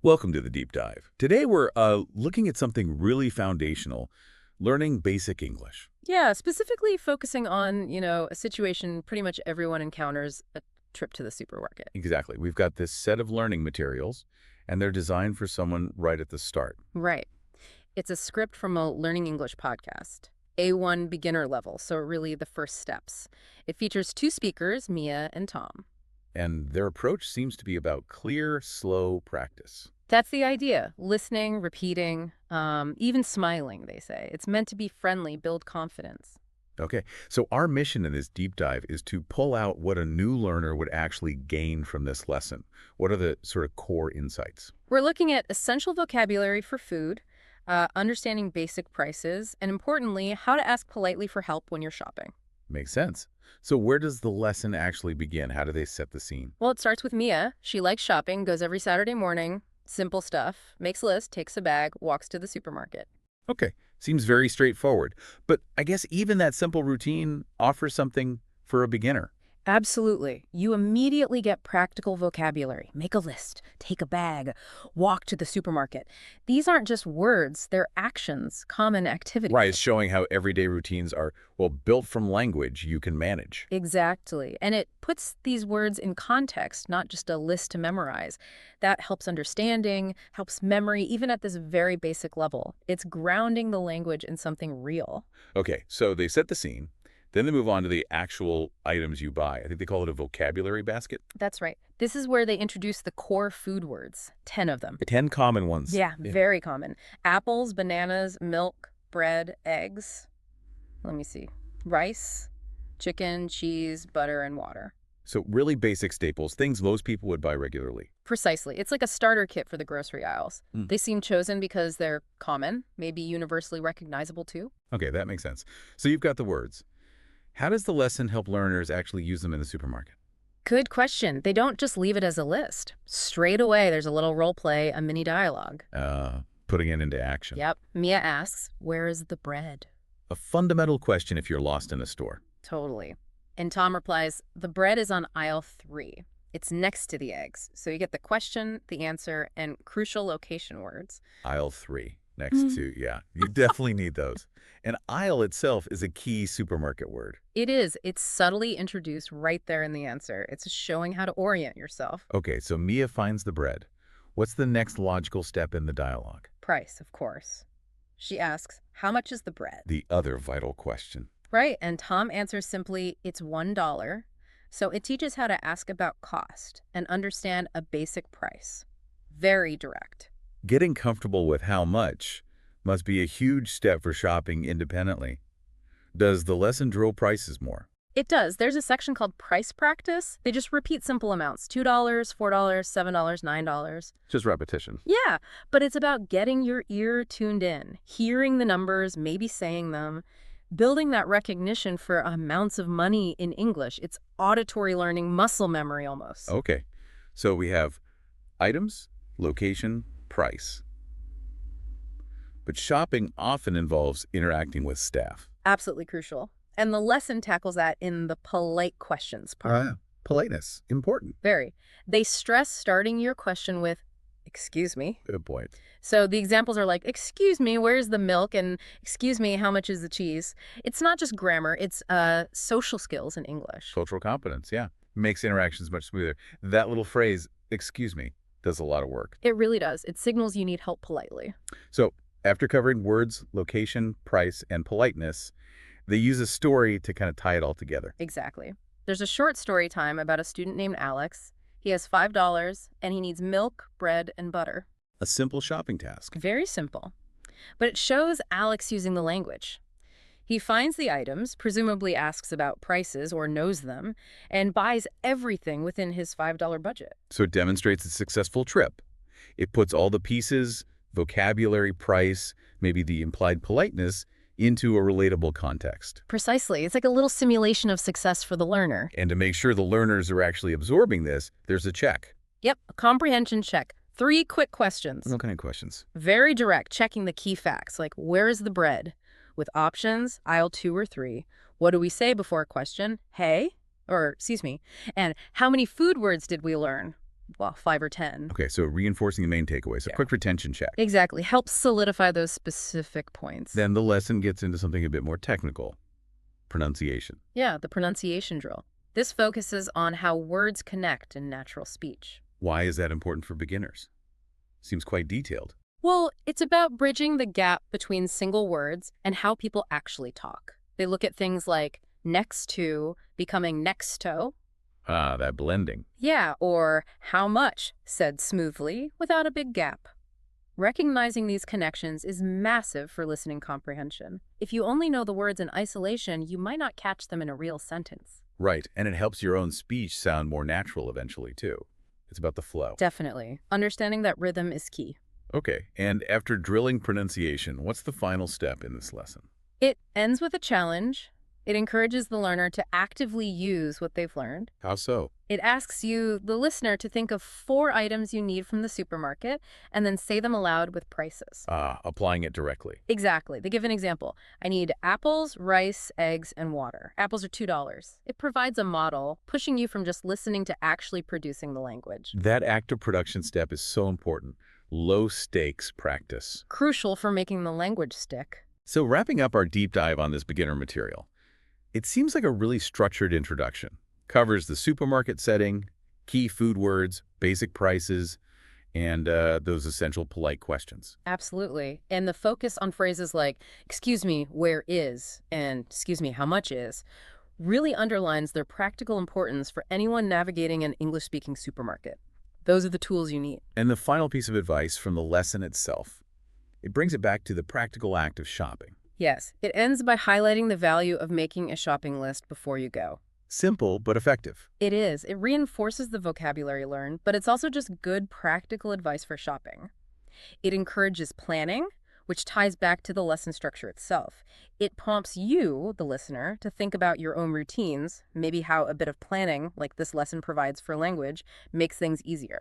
Welcome to the Deep Dive. Today we're looking at something really foundational, learning basic English. Yeah, specifically focusing on, a situation pretty much everyone encounters a trip to the supermarket. Exactly. We've got this set of learning materials, and they're designed for someone right at the start. Right. It's a script from a Learning English podcast, A1 beginner level, so really the first steps. It features two speakers, Mia and Tom. And their approach seems to be about clear, slow practice. That's the idea. Listening, repeating, even smiling, they say. It's meant to be friendly, build confidence. Okay, so our mission in this deep dive is to pull out what a new learner would actually gain from this lesson. What are the sort of core insights? We're looking at essential vocabulary for food, understanding basic prices, and importantly, how to ask politely for help when you're shopping. Makes sense. So where does the lesson actually begin? How do they set the scene? Well, it starts with Mia. She likes shopping, goes every Saturday morning, simple stuff, makes a list, takes a bag, walks to the supermarket. Okay, seems very straightforward. But I guess even that simple routine offers something for a beginner. Absolutely. You immediately get practical vocabulary. Make a list, take a bag, walk to the supermarket. These aren't just words, they're actions, common Right, it's activities. showing how everyday routines are, well, built from language you can manage. Exactly. And it puts these words in context, not just a list to memorize. That helps understanding, helps memory, even at this very basic level. It's grounding the language in something real. Okay, so they set the scene. Then they move on to the actual items you buy. I think they call it a vocabulary basket. That's right. This is where they introduce the core food words, 10 of them. 10 common ones. Yeah, very common. Apples, bananas, milk, bread, eggs. Let me see. Rice, chicken, cheese, butter, and water. So really basic staples, things most people would buy regularly. Precisely. It's like a starter kit for the grocery aisles. Mm. They seem chosen because they're common, maybe universally recognizable too. Okay, that makes sense. So you've got the words. How does the lesson help learners actually use them in the supermarket? Good question. They don't just leave it as a list. Straight away, there's a little role play, a mini dialogue. Putting it into action. Yep. Mia asks, "Where is the bread?" A fundamental question if you're lost in a store. Totally. And Tom replies, "The bread is on aisle 3. It's next to the eggs." So you get the question, the answer, and crucial location words. Aisle 3, next to, yeah, you definitely need those. And aisle itself is a key supermarket word. It is. It's subtly introduced right there in the answer. It's showing how to orient yourself. Okay, so Mia finds the bread. What's the next logical step in the dialogue? Price, of course. She asks, "How much is the bread?" The other vital question. Right, and Tom answers simply, "It's $1." So it teaches how to ask about cost and understand a basic price. Very direct. Getting comfortable with how much must be a huge step for shopping independently. Does the lesson drill prices more? It does. There's a section called price practice. They just repeat simple amounts, $2, $4, $7, $9. Just repetition. Yeah, but it's about getting your ear tuned in, hearing the numbers, maybe saying them, building that recognition for amounts of money in English. It's auditory learning, muscle memory almost. Okay, so we have items, location, price. But shopping often involves interacting with staff. Absolutely crucial. And the lesson tackles that in the polite questions part. Politeness, important. Very. They stress starting your question with, "Excuse me." Good point. So the examples are like, "Excuse me, where's the milk?" and "Excuse me, how much is the cheese?" It's not just grammar, it's social skills in English. Cultural competence, yeah. Makes interactions much smoother. That little phrase, excuse me, does a lot of work. It really does. It signals you need help politely. So after covering words, location, price, and politeness, they use a story to kind of tie it all together. Exactly. There's a short story time about a student named Alex. He has $5 and he needs milk, bread, and butter. A simple shopping task. Very simple. But it shows Alex using the language. He finds the items, presumably asks about prices or knows them, and buys everything within his $5 budget. So it demonstrates a successful trip. It puts all the pieces, vocabulary, price, maybe the implied politeness, into a relatable context. Precisely. It's like a little simulation of success for the learner. And to make sure the learners are actually absorbing this, there's a check. Yep, a comprehension check. 3 quick questions. What kind of questions? Very direct, checking the key facts, like where is the bread? With options, aisle 2 or 3. What do we say before a question? Hey? Or, excuse me. And how many food words did we learn? well, 5 or 10. Okay, so reinforcing the main takeaways, a Yeah. quick retention check. Exactly. Helps solidify those specific points. Then the lesson gets into something a bit more technical, pronunciation. Yeah, the pronunciation drill. This focuses on how words connect in natural speech. Why is that important for beginners? Seems quite detailed. Well, it's about bridging the gap between single words and how people actually talk. They look at things like next to becoming next to. Ah, that blending. Yeah, or how much, said smoothly, without a big gap. Recognizing these connections is massive for listening comprehension. If you only know the words in isolation, you might not catch them in a real sentence. Right, and it helps your own speech sound more natural eventually, too. It's about the flow. Definitely. Understanding that rhythm is key. Okay, and after drilling pronunciation, what's the final step in this lesson? It ends with a challenge. It encourages the learner to actively use what they've learned. How so? It asks you, the listener, to think of 4 items you need from the supermarket and then say them aloud with prices. Ah, applying it directly. Exactly. They give an example. I need apples, rice, eggs, and water. Apples are $2. It provides a model, pushing you from just listening to actually producing the language. That active production step is so important. Low stakes practice. Crucial for making the language stick. So wrapping up our deep dive on this beginner material, it seems like a really structured introduction. Covers the supermarket setting, key food words, basic prices, and those essential polite questions. Absolutely. And the focus on phrases like, excuse me, where is, and excuse me, how much is, really underlines their practical importance for anyone navigating an English-speaking supermarket. Those are the tools you need. And the final piece of advice from the lesson itself. It brings it back to the practical act of shopping. Yes, it ends by highlighting the value of making a shopping list before you go. Simple, but effective. It is. It reinforces the vocabulary learned, but it's also just good practical advice for shopping. It encourages planning, which ties back to the lesson structure itself. It prompts you, the listener, to think about your own routines, maybe how a bit of planning, like this lesson provides for language, makes things easier.